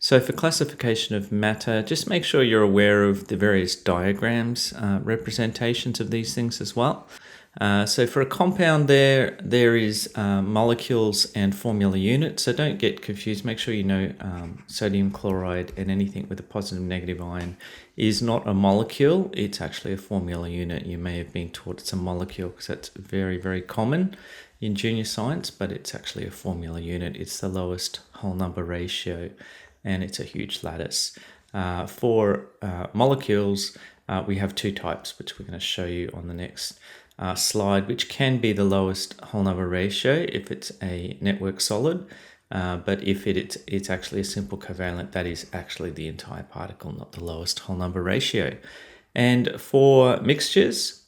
So for classification of matter, just make sure you're aware of the various diagrams, representations of these things as well. So for a compound there is molecules and formula units. So don't get confused. Make sure you know sodium chloride and anything with a positive negative ion is not a molecule. It's actually a formula unit. You may have been taught it's a molecule because that's very, very common in junior science, but it's actually a formula unit. It's the lowest whole number ratio, and it's a huge lattice. For molecules, we have two types, which we're going to show you on the next slide, which can be the lowest whole number ratio if it's a network solid, but if it's actually a simple covalent, that is actually the entire particle, not the lowest whole number ratio. And for mixtures,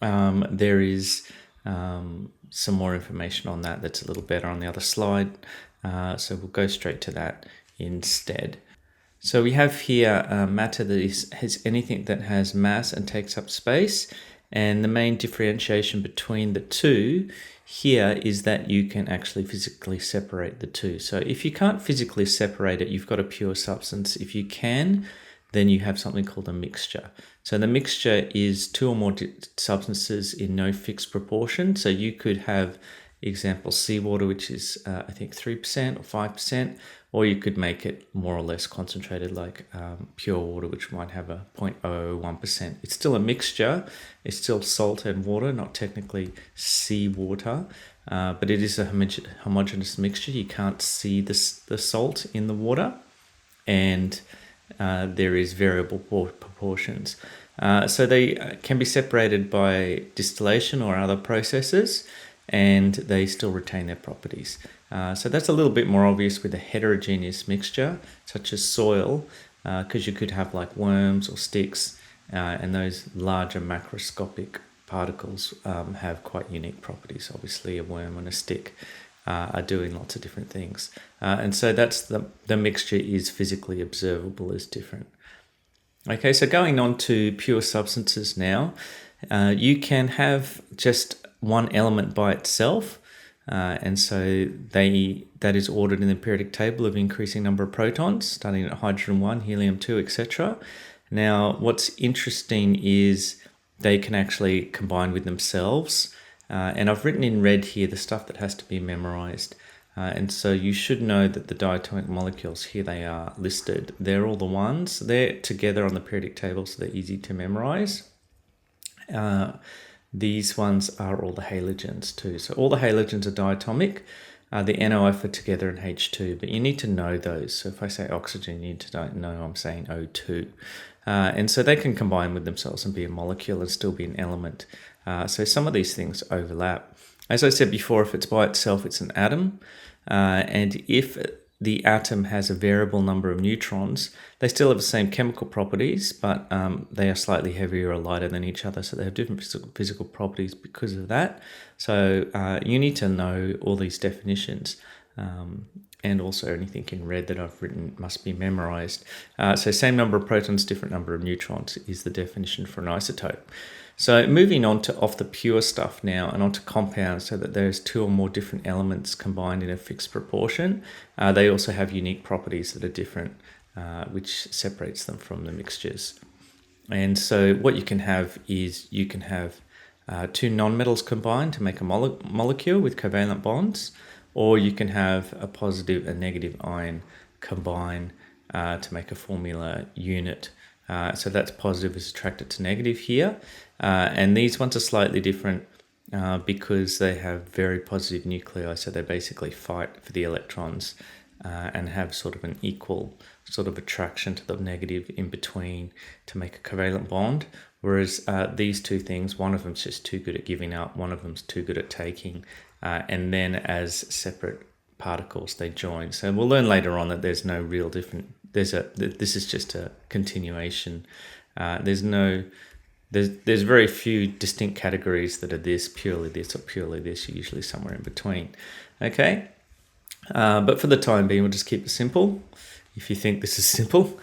there is some more information on that that's a little better on the other slide, so we'll go straight to that instead. So we have here matter that has anything that has mass and takes up space, and the main differentiation between the two here is that you can actually physically separate the two. So if you can't physically separate it, you've got a pure substance. If you can, then you have something called a mixture. So the mixture is two or more substances in no fixed proportion. So you could have, example, seawater, which is I think 3% or 5%, or you could make it more or less concentrated like pure water, which might have a 0.001%. It's still a mixture. It's still salt and water, not technically seawater, but it is a homogeneous mixture. You can't see the salt in the water, and there is variable proportions. So they can be separated by distillation or other processes, and they still retain their properties. So that's a little bit more obvious with a heterogeneous mixture, such as soil, because you could have like worms or sticks, and those larger macroscopic particles have quite unique properties. Obviously, a worm and a stick are doing lots of different things. And so that's the mixture is physically observable as different. Okay, so going on to pure substances now, you can have just one element by itself, and so that is ordered in the periodic table of increasing number of protons, starting at hydrogen 1, helium 2, etc. Now, what's interesting is they can actually combine with themselves, and I've written in red here the stuff that has to be memorized. And so you should know that the diatomic molecules, here they are listed. They're all the ones. They're together on the periodic table, so they're easy to memorize. These ones are all the halogens too. So all the halogens are diatomic. The NOF are together in H2, but you need to know those. So if I say oxygen, you need to know I'm saying O2. And so they can combine with themselves and be a molecule and still be an element. So some of these things overlap. As I said before, if it's by itself, it's an atom. And if the atom has a variable number of neutrons, they still have the same chemical properties, but they are slightly heavier or lighter than each other. So they have different physical properties because of that. So you need to know all these definitions. And also anything in red that I've written must be memorized. So same number of protons, different number of neutrons is the definition for an isotope. So moving on to off the pure stuff now and onto compounds, so that there's two or more different elements combined in a fixed proportion. They also have unique properties that are different, which separates them from the mixtures. And so what you can have is you can have two nonmetals combined to make a molecule with covalent bonds, or you can have a positive and negative ion combine to make a formula unit. So that's positive is attracted to negative here. And these ones are slightly different because they have very positive nuclei. So they basically fight for the electrons and have sort of an equal sort of attraction to the negative in between to make a covalent bond. Whereas these two things, one of them's just too good at giving up, one of them's too good at taking. And then as separate particles, they join. So we'll learn later on that there's no real different. This is just a continuation. There's very few distinct categories that are purely this, or purely this. You're usually somewhere in between. Okay, but for the time being, we'll just keep it simple. If you think this is simple,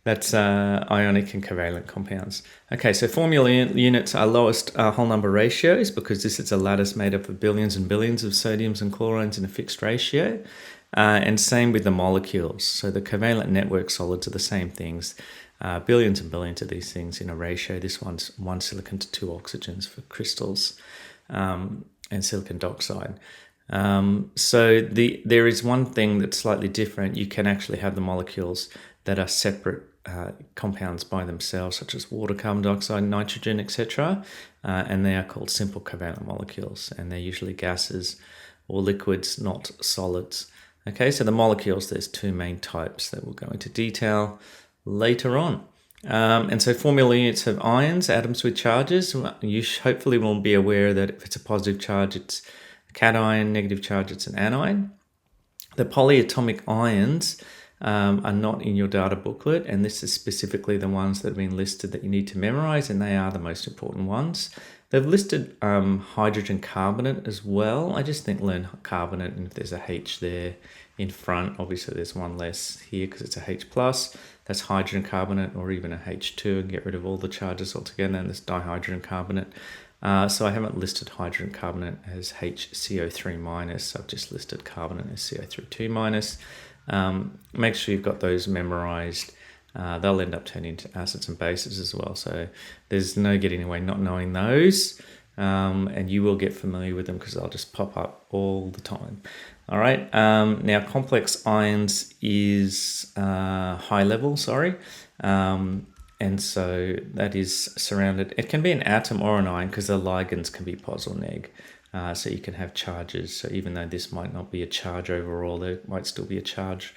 that's ionic and covalent compounds. Okay, so formula units are lowest whole number ratios because this is a lattice made up of billions and billions of sodiums and chlorines in a fixed ratio. And same with the molecules. So the covalent network solids are the same things. Billions and billions of these things in a ratio. This one's 1 silicon to 2 oxygens for crystals, and silicon dioxide. There is one thing that's slightly different. You can actually have the molecules that are separate compounds by themselves, such as water, carbon dioxide, nitrogen, etc. And they are called simple covalent molecules, and they're usually gases or liquids, not solids. Okay, so the molecules, there's two main types that we'll go into detail later on. And so formula units have ions, atoms with charges. You hopefully will be aware that if it's a positive charge, it's a cation, negative charge, it's an anion. The polyatomic ions are not in your data booklet, and this is specifically the ones that have been listed that you need to memorize, and they are the most important ones. They've listed hydrogen carbonate as well. I just think learn carbonate, and if there's a H there in front, obviously there's one less here because it's a H plus. That's hydrogen carbonate, or even a H2, and get rid of all the charges altogether, and there's dihydrogen carbonate. So I haven't listed hydrogen carbonate as HCO3 minus. I've just listed carbonate as CO2 minus. Make sure you've got those memorized. They'll end up turning into acids and bases as well. So there's no getting away not knowing those. And you will get familiar with them because they'll just pop up all the time. All right. Now, complex ions is high level, and so that is surrounded. It can be an atom or an ion because the ligands can be pos or neg. So you can have charges. So even though this might not be a charge overall, there might still be a charge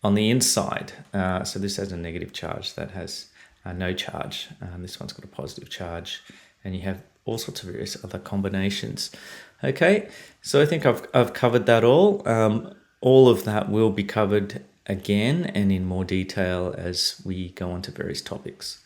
on the inside. So this has a negative charge, that has no charge. This one's got a positive charge, and you have all sorts of various other combinations. Okay, so I think I've covered that all. All of that will be covered again and in more detail as we go on to various topics.